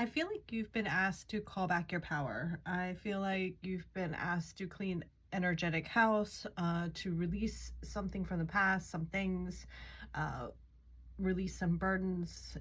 I feel like you've been asked to call back your power. I feel like you've been asked to clean energetic house, to release something from the past, some things, uh, release some burdens,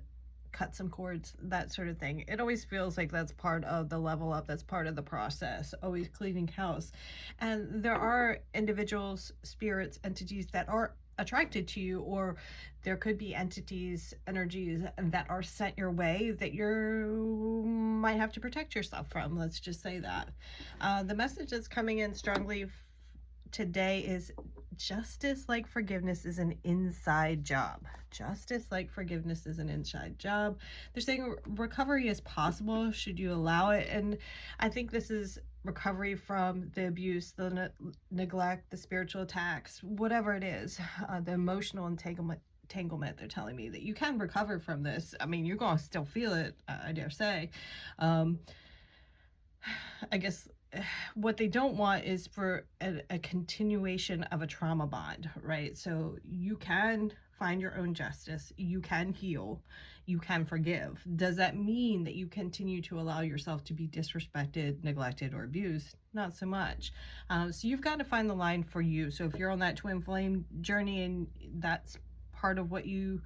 cut some cords, that sort of thing. It always feels like that's part of the level up, that's part of the process, always cleaning house. And there are individuals, spirits, entities that are attracted to you, or there could be entities, energies that are sent your way that you might have to protect yourself from. Let's just say that. The message that's coming in strongly today is justice like forgiveness is an inside job. Justice like forgiveness is an inside job. They're saying recovery is possible should you allow it. And I think this is recovery from the abuse, the neglect, the spiritual attacks, whatever it is, the emotional entanglement. They're telling me that you can recover from this. I mean, you're going to still feel it, I dare say. I guess what they don't want is for a continuation of a trauma bond, right? So you can find your own justice, you can heal, you can forgive. Does that mean that you continue to allow yourself to be disrespected, neglected, or abused? Not so much. So you've got to find the line for you. So if you're on that twin flame journey and that's part of what you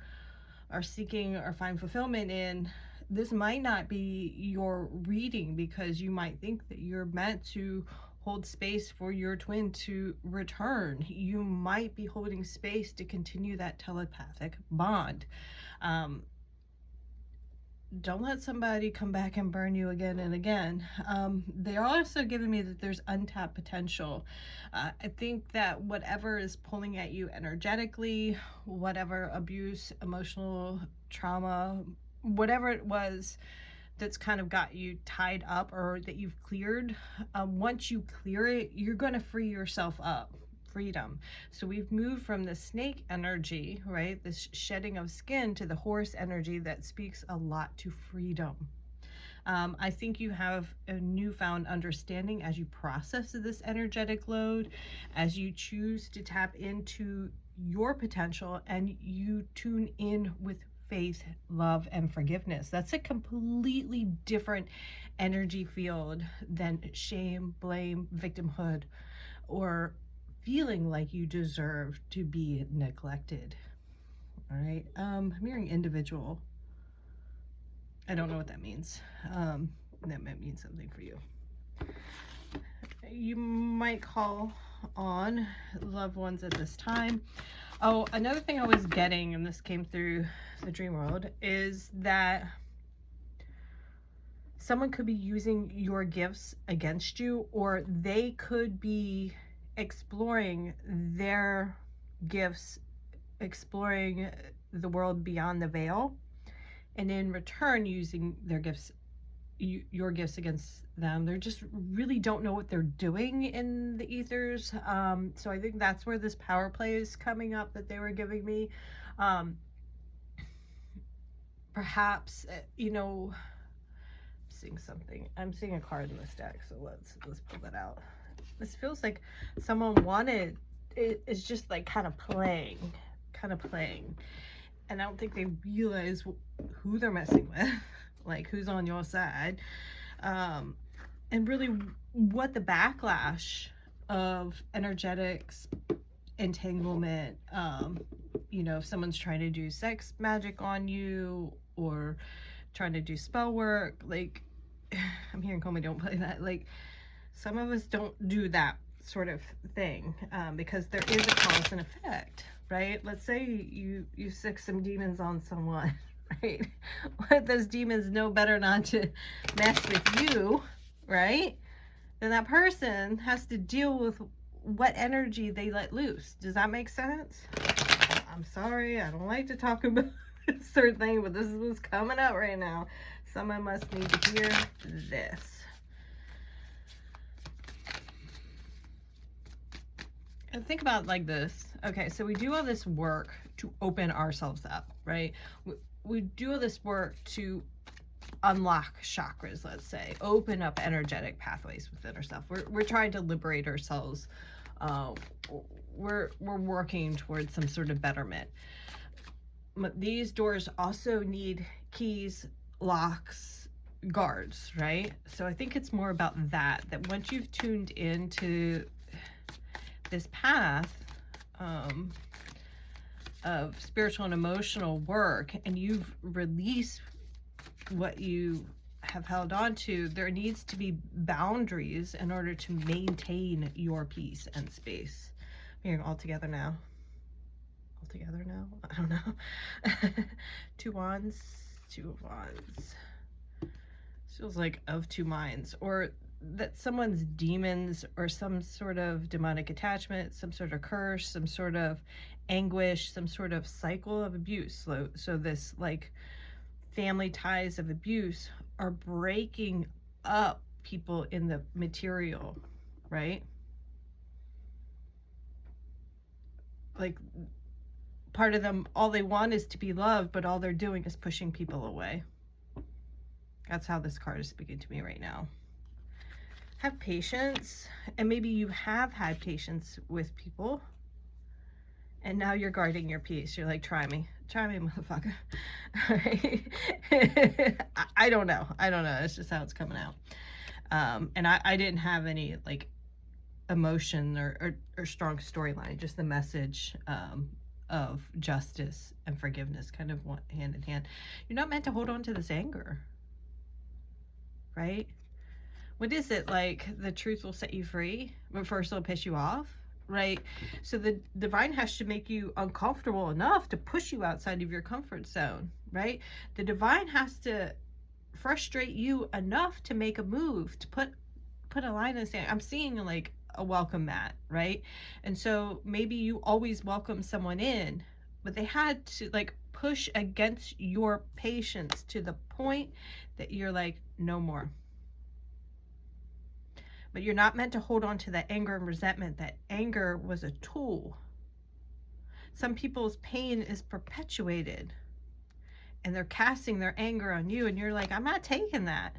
are seeking or find fulfillment in, this might not be your reading, because you might think that you're meant to hold space for your twin to return. You might be holding space to continue that telepathic bond. Don't let somebody come back and burn you again and again. They're also giving me that there's untapped potential. I think that whatever is pulling at you energetically, whatever abuse, emotional trauma, whatever it was that's kind of got you tied up or that you've cleared, once you clear it, you're going to free yourself up. Freedom. So we've moved from the snake energy, right, this shedding of skin, to the horse energy that speaks a lot to freedom. I think you have a newfound understanding as you process this energetic load, as you choose to tap into your potential and you tune in with faith, love, and forgiveness. That's a completely different energy field than shame, blame, victimhood, or feeling like you deserve to be neglected. All right. I'm hearing individual. I don't know what that means. That might mean something for you. You might call on loved ones at this time. Oh, another thing I was getting, and this came through the dream world, is that someone could be using your gifts against you, or they could be exploring their gifts, exploring the world beyond the veil, and in return using their gifts, your gifts, against them. They just really don't know what they're doing in the ethers. So I think that's where this power play is coming up that they were giving me. Perhaps, seeing something. I'm seeing a card in this deck, so let's pull that out. This feels like someone wanted it is just like kind of playing, and I don't think they realize who they're messing with, like who's on your side, and really what the backlash of energetics, entanglement, if someone's trying to do sex magic on you or trying to do spell work, like I'm hearing Comey, don't play that. Like, some of us don't do that sort of thing, because there is a cause and effect, right? Let's say you sick some demons on someone, right? Let those demons know better not to mess with you, right? Then that person has to deal with what energy they let loose. Does that make sense? I'm sorry, I don't like to talk about certain thing, but this is what's coming up right now. Someone must need to hear this. And think about it like this. Okay, so we do all this work to open ourselves up, right? We do all this work to unlock chakras, let's say, open up energetic pathways within ourselves. We're trying to liberate ourselves. We're working towards some sort of betterment. But these doors also need keys, locks, guards, right? So I think it's more about that once you've tuned into this path of spiritual and emotional work, and you've released what you have held on to, there needs to be boundaries in order to maintain your peace and space. I'm hearing all together now. All together now? I don't know. Two wands, two of wands. This feels like of two minds, or that someone's demons or some sort of demonic attachment, some sort of curse, some sort of anguish, some sort of cycle of abuse. So this like family ties of abuse are breaking up people in the material, right? Like part of them, all they want is to be loved, but all they're doing is pushing people away. That's how this card is speaking to me right now. Have patience, and maybe you have had patience with people, and now you're guarding your peace. You're like, try me, motherfucker. I don't know. It's just how it's coming out. And I didn't have any like emotion or strong storyline, just the message of justice and forgiveness kind of went hand in hand. You're not meant to hold on to this anger, right? What is it? Like, the truth will set you free, but first it'll piss you off, right? So the divine has to make you uncomfortable enough to push you outside of your comfort zone, right? The divine has to frustrate you enough to make a move, to put a line in the sand. I'm seeing like a welcome mat, right? And so maybe you always welcome someone in, but they had to like push against your patience to the point that you're like, no more. But you're not meant to hold on to that anger and resentment. That anger was a tool. Some people's pain is perpetuated, and they're casting their anger on you, and you're like, I'm not taking that.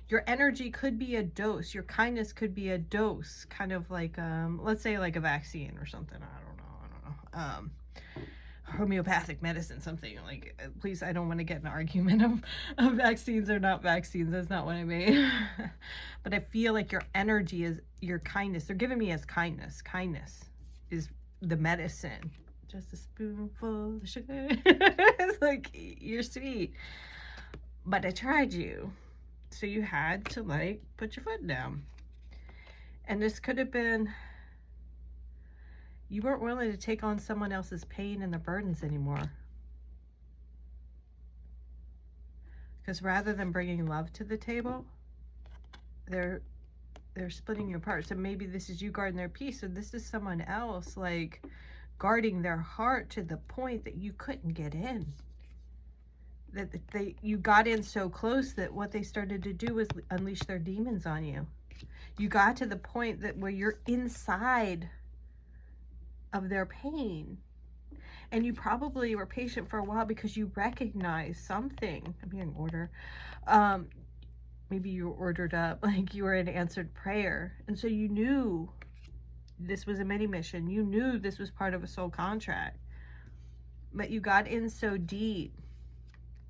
Your energy could be a dose. Your kindness could be a dose, kind of like, let's say like a vaccine or something. I don't know. Homeopathic medicine, something like, please, I don't want to get an argument of vaccines or not vaccines. That's not what I mean. But I feel like your energy is your kindness. They're giving me as kindness. Kindness is the medicine. Just a spoonful of sugar. It's like, you're sweet. But I tried you. So you had to like put your foot down. And this could have been, you weren't willing to take on someone else's pain and the burdens anymore. Because rather than bringing love to the table, they're splitting you apart. So maybe this is you guarding their peace, so this is someone else like guarding their heart to the point that you couldn't get in. That you got in so close that what they started to do was unleash their demons on you. You got to the point that where you're inside of their pain, and you probably were patient for a while because you recognize something. I'm hearing order. Maybe you were ordered up, like you were in answered prayer, and so you knew this was a mini mission. You knew this was part of a soul contract, but you got in so deep,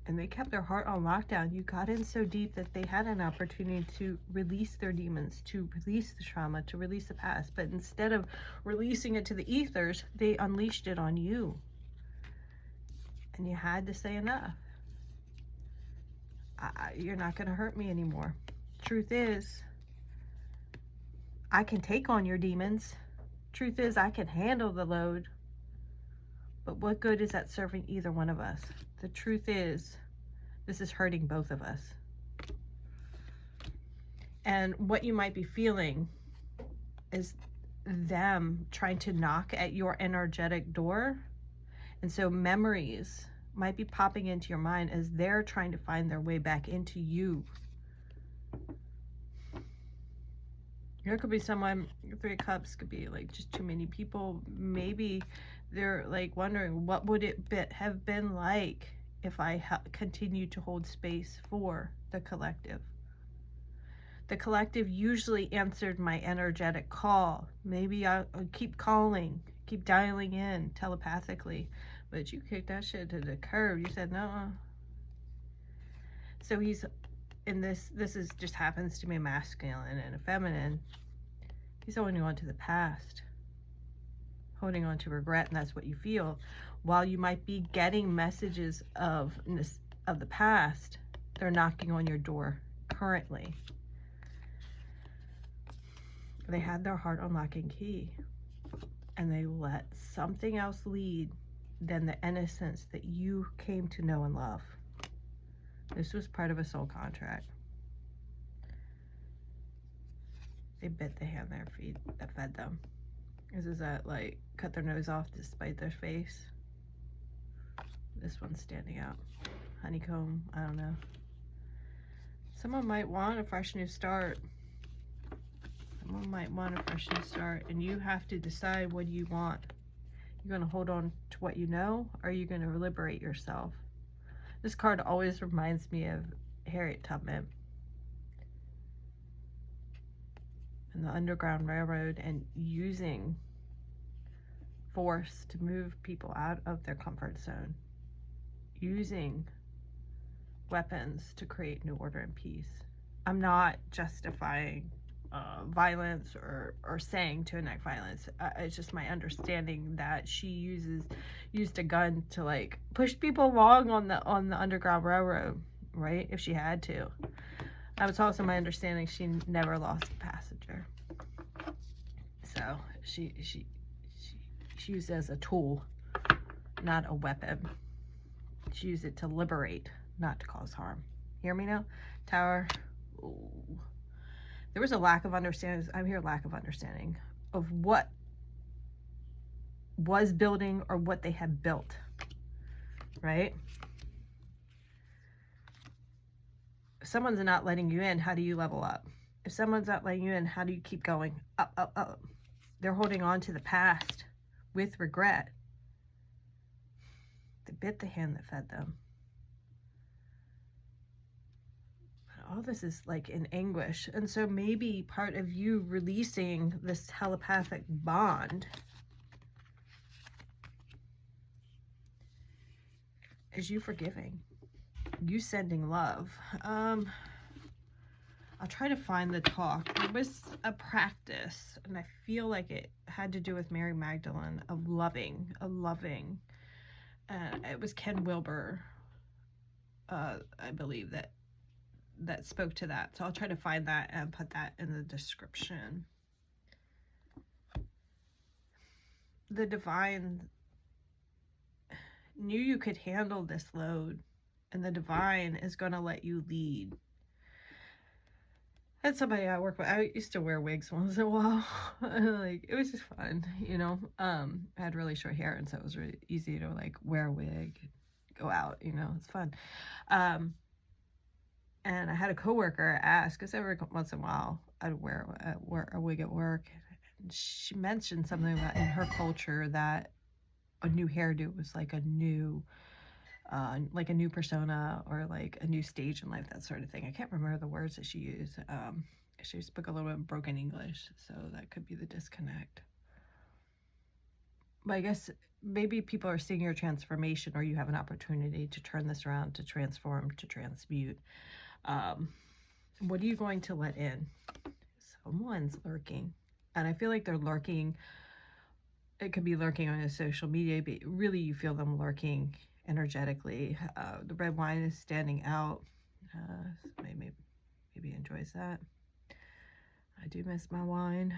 and they kept their heart on lockdown. You got in so deep that they had an opportunity to release their demons, to release the trauma, to release the past. But instead of releasing it to the ethers, they unleashed it on you. And you had to say enough. You're not going to hurt me anymore. Truth is, I can take on your demons. Truth is, I can handle the load. But what good is that serving either one of us? The truth is, this is hurting both of us. And what you might be feeling is them trying to knock at your energetic door. And so memories might be popping into your mind as they're trying to find their way back into you. There could be someone, 3 of Cups could be like just too many people. Maybe they're like wondering, what would it have been like if I continued to hold space for the collective? The collective usually answered my energetic call. Maybe I'll keep calling, keep dialing in telepathically, but you kicked that shit to the curb. You said no. So he's and this is just happens to be a masculine and a feminine, he's holding on to the past, holding on to regret, and that's what you feel. While you might be getting messages of the past, they're knocking on your door currently. They had their heart on lock and key, and they let something else lead than the innocence that you came to know and love. This was part of a soul contract. They bit the hand that fed them. This is that, like, cut their nose off to spite their face. This one's standing out. Honeycomb, I don't know. Someone might want a fresh new start. Someone might want a fresh new start, and you have to decide what you want. You're going to hold on to what you know, or are you going to liberate yourself? This card always reminds me of Harriet Tubman and the Underground Railroad, and using force to move people out of their comfort zone, using weapons to create new order and peace. I'm not justifying violence or saying to enact violence. It's just my understanding that she used a gun to, like, push people along on the Underground Railroad, right? If she had to. That was also my understanding. She never lost a passenger. So she used it as a tool, not a weapon. She used it to liberate, not to cause harm. Hear me now? Tower. Ooh. There was a lack of understanding. I'm here, lack of understanding of what was building or what they had built, right? If someone's not letting you in, how do you level up? If someone's not letting you in, how do you keep going up, up, up? They're holding on to the past with regret. They bit the hand that fed them. All this is like in anguish. And so maybe part of you releasing this telepathic bond is you forgiving, you sending love. I'll try to find the talk. It was a practice, and I feel like it had to do with Mary Magdalene, of loving. It was Ken Wilber, I believe, that spoke to that. So I'll try to find that and put that in the description. The divine knew you could handle this load, and the divine is going to let you lead. I had somebody I work with. I used to wear wigs once in a while. Like, it was just fun, you know. I had really short hair, and so it was really easy to, like, wear a wig, go out, you know. It's fun. And I had a coworker ask, because every once in a while I'd wear a wig at work. And she mentioned something about in her culture that a new hairdo was like a new persona, or like a new stage in life, that sort of thing. I can't remember the words that she used. She spoke a little bit of broken English, so that could be the disconnect. But I guess maybe people are seeing your transformation, or you have an opportunity to turn this around, to transform, to transmute. What are you going to let in? Someone's lurking, and I feel like they're lurking. It could be lurking on a social media, but really you feel them lurking energetically. The red wine is standing out. Maybe enjoys that. I do miss my wine.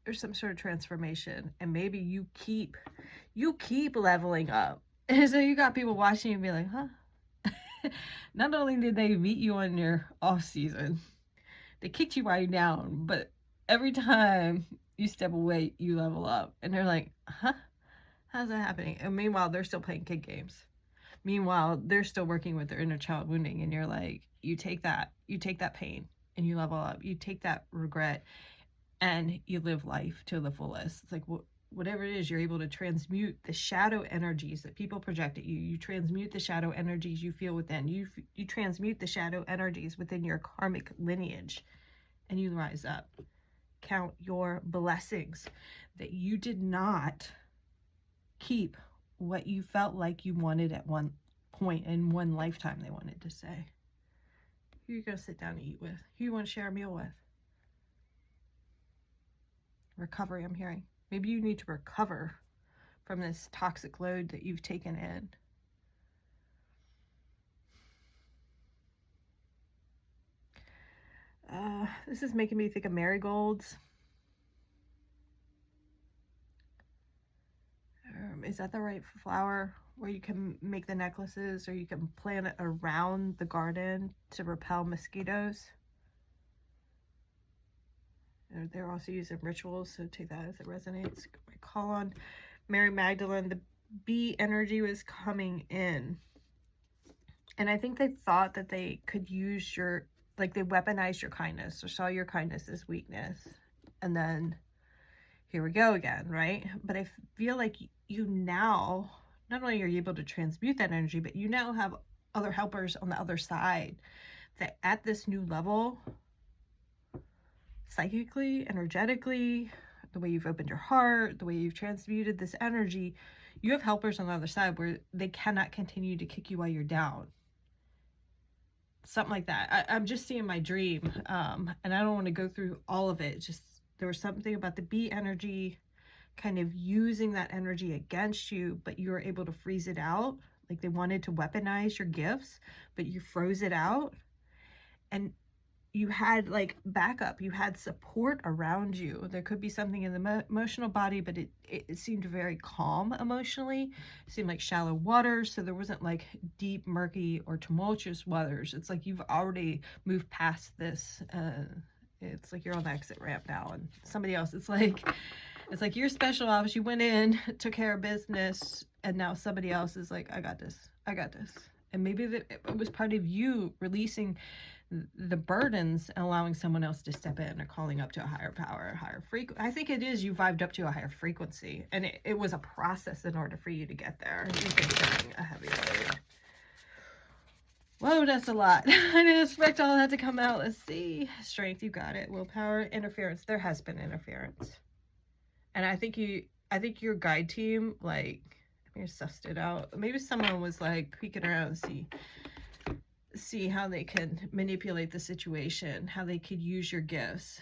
There's some sort of transformation, and maybe you keep leveling up. And so you got people watching you and be like, huh? Not only did they meet you on your off season, they kicked you right down, but every time you step away, you level up. And they're like, huh? How's that happening? And meanwhile, they're still playing kid games. Meanwhile, they're still working with their inner child wounding. And you're like, you take that pain and you level up. You take that regret and you live life to the fullest. It's like, whatever it is, you're able to transmute the shadow energies that people project at you. You transmute the shadow energies you feel within. You transmute the shadow energies within your karmic lineage, and you rise up. Count your blessings that you did not keep what you felt like you wanted at one point in one lifetime they wanted to say. Who are you going to sit down and eat with? Who you want to share a meal with? Recovery, I'm hearing. Maybe you need to recover from this toxic load that you've taken in. This is making me think of marigolds. Is that the right flower where you can make the necklaces, or you can plant it around the garden to repel mosquitoes? They're also used in rituals, so take that as it resonates. I call on Mary Magdalene. The bee energy was coming in, and I think they thought that they could use your, like, they weaponized your kindness or saw your kindness as weakness, and then here we go again, right? But I feel like you now, not only are you able to transmute that energy, but you now have other helpers on the other side that at this new level, psychically, energetically, the way you've opened your heart, the way you've transmuted this energy, you have helpers on the other side where they cannot continue to kick you while you're down. Something like that. I'm just seeing my dream, and I don't want to go through all of it. Just, there was something about the bee energy kind of using that energy against you, but you were able to freeze it out. Like they wanted to weaponize your gifts, but you froze it out. And you had like backup, you had support around you. There could be something in the emotional body, but it seemed very calm emotionally. It seemed like shallow waters, so there wasn't like deep, murky, or tumultuous waters. It's like you've already moved past this. It's like you're on the exit ramp now, and somebody else, it's like your special ops, you went in, took care of business, and now somebody else is like, I got this. And maybe it was part of you releasing the burdens and allowing someone else to step in, or calling up to a higher power, a higher frequency. I think it is, you vibed up to a higher frequency, and it was a process in order for you to get there. You've been carrying a heavy load. Whoa, that's a lot. I didn't expect all that to come out. Let's see. Strength, you got it. Willpower, interference. There has been interference. And I think your guide team, like, I mean, sussed it out. Maybe someone was like peeking around and see how they could manipulate the situation, how they could use your gifts,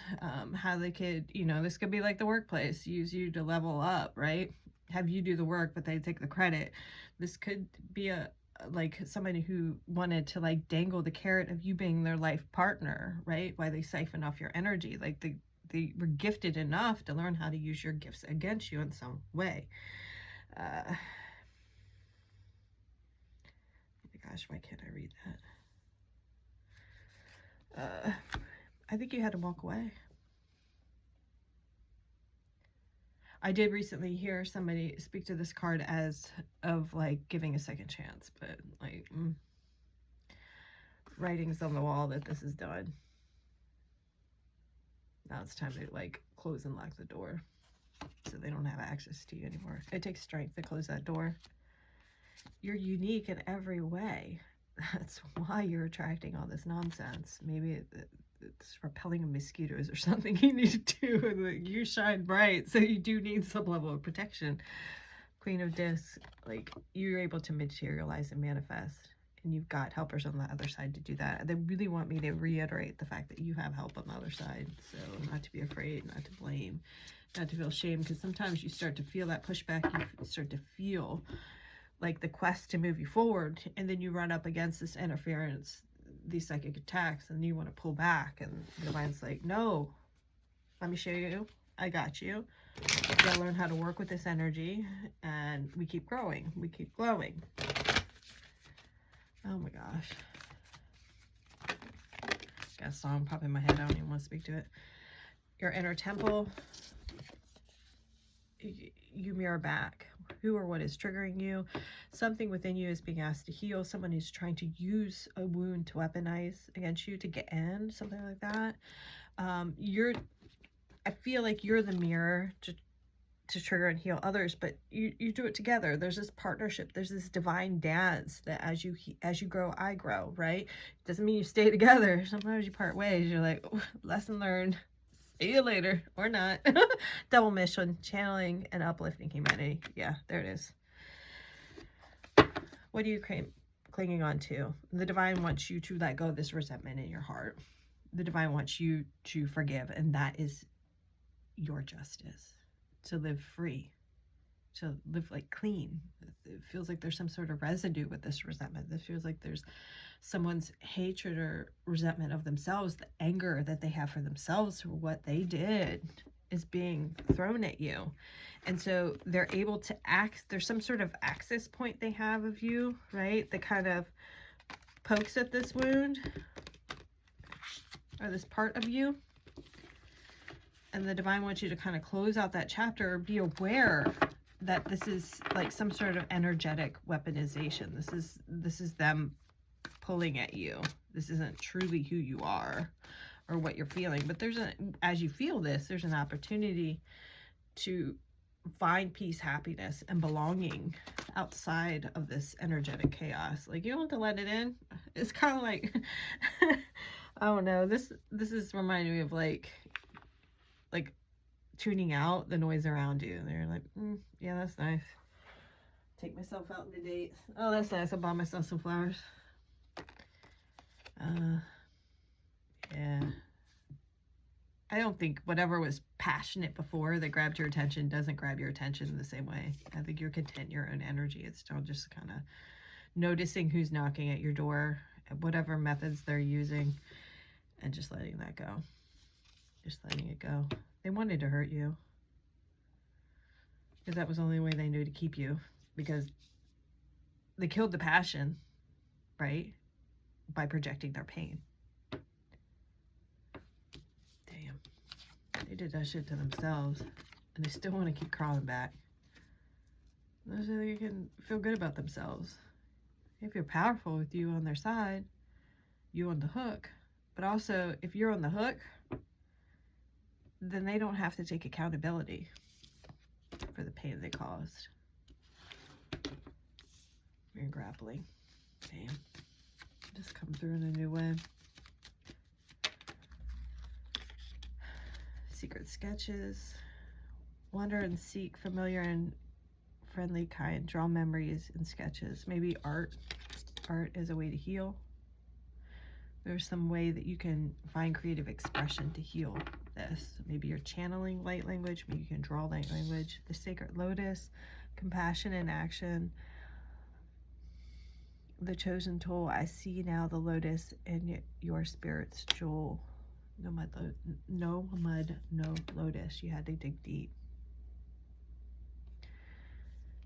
how they could, this could be like the workplace, use you to level up, right? Have you do the work, but they take the credit. This could be like somebody who wanted to like dangle the carrot of you being their life partner, right? Why they siphon off your energy. Like they were gifted enough to learn how to use your gifts against you in some way. Oh my gosh, why can't I read that? I think you had to walk away. I did recently hear somebody speak to this card as of like giving a second chance, but like writings on the wall that this is done. Now it's time to like close and lock the door so they don't have access to you anymore. It takes strength to close that door. You're unique in every way. That's why you're attracting all this nonsense. Maybe it's repelling mosquitoes or something you need to do. Like, you shine bright, so you do need some level of protection. Queen of Discs, like, you're able to materialize and manifest, and you've got helpers on the other side to do that. They really want me to reiterate the fact that you have help on the other side, so not to be afraid, not to blame, not to feel shame, because sometimes you start to feel that pushback, you start to feel like the quest to move you forward, and then you run up against this interference, these psychic attacks, and you want to pull back, and your mind's like, no, let me show you, I got you. You gotta learn how to work with this energy, and we keep growing, we keep glowing. Oh my gosh. Got a song pop in my head, I don't even want to speak to it. Your inner temple, you mirror back who or what is triggering you. Something within you is being asked to heal. Someone who's trying to use a wound to weaponize against you to get in, something like that. I feel like you're the mirror to trigger and heal others, but you do it together. There's this partnership, there's this divine dance that as you grow, I grow, right? Doesn't mean you stay together. Sometimes you part ways. You're like, oh, lesson learned, see you later, or not. Double mission, channeling and uplifting humanity. Yeah, there it is. What do you clinging on to. The divine wants you to let go of this resentment in your heart. The divine wants you to forgive, and that is your justice, to live free, to live like clean. It feels like there's some sort of residue with this resentment. It feels like there's someone's hatred or resentment of themselves. The anger that they have for themselves for what they did is being thrown at you. And so they're able to act, there's some sort of access point they have of you, right? That kind of pokes at this wound or this part of you. And the divine wants you to kind of close out that chapter, be aware that this is like some sort of energetic weaponization. This is them pulling at you. This isn't truly who you are or what you're feeling. But as you feel this, there's an opportunity to find peace, happiness, and belonging outside of this energetic chaos. Like, you don't have to let it in. It's kind of like, I don't know, this is reminding me of like tuning out the noise around you. And they're like, yeah, that's nice. Take myself out on a date. Oh, that's nice. I bought myself some flowers. Yeah. I don't think whatever was passionate before that grabbed your attention doesn't grab your attention in the same way. I think you're content in your own energy. It's still just kind of noticing who's knocking at your door, whatever methods they're using, and just letting that go. Just letting it go. They wanted to hurt you because that was the only way they knew to keep you, because they killed the passion, right? By projecting their pain. Damn. They did that shit to themselves, and they still want to keep crawling back. So they can feel good about themselves. They feel powerful with you on their side, you on the hook. But also, if you're on the hook, then they don't have to take accountability for the pain they caused. You're grappling. Damn. Just come through in a new way. Secret sketches. Wander and seek familiar and friendly kind. Draw memories and sketches. Maybe art. Art is a way to heal. There's some way that you can find creative expression to heal this. Maybe you're channeling light language. Maybe you can draw light language. The sacred lotus. Compassion in action. The chosen tool. I see now the lotus in your spirit's jewel. No mud, no lotus. You had to dig deep.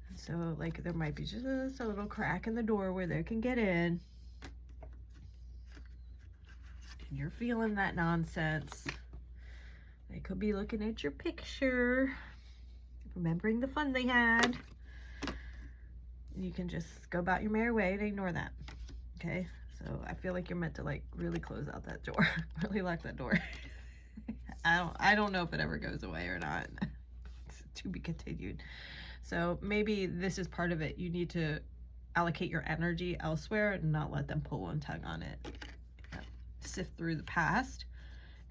And so, like, there might be just a little crack in the door where they can get in. And you're feeling that nonsense. They could be looking at your picture, remembering the fun they had. You can just go about your merry way and ignore that. Okay? So I feel like you're meant to like really close out that door. Really lock that door. I don't know if it ever goes away or not. It's to be continued. So maybe this is part of it. You need to allocate your energy elsewhere and not let them pull and tug on it. Sift through the past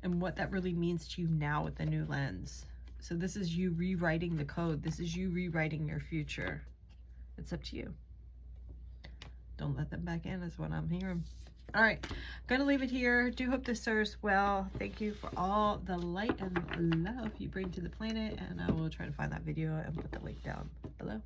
and what that really means to you now with the new lens. So this is you rewriting the code. This is you rewriting your future. It's up to you. Don't let them back in is what I'm hearing. All right, gonna leave it here. Do hope this serves well. Thank you for all the light and love you bring to the planet, and I will try to find that video and put the link down below.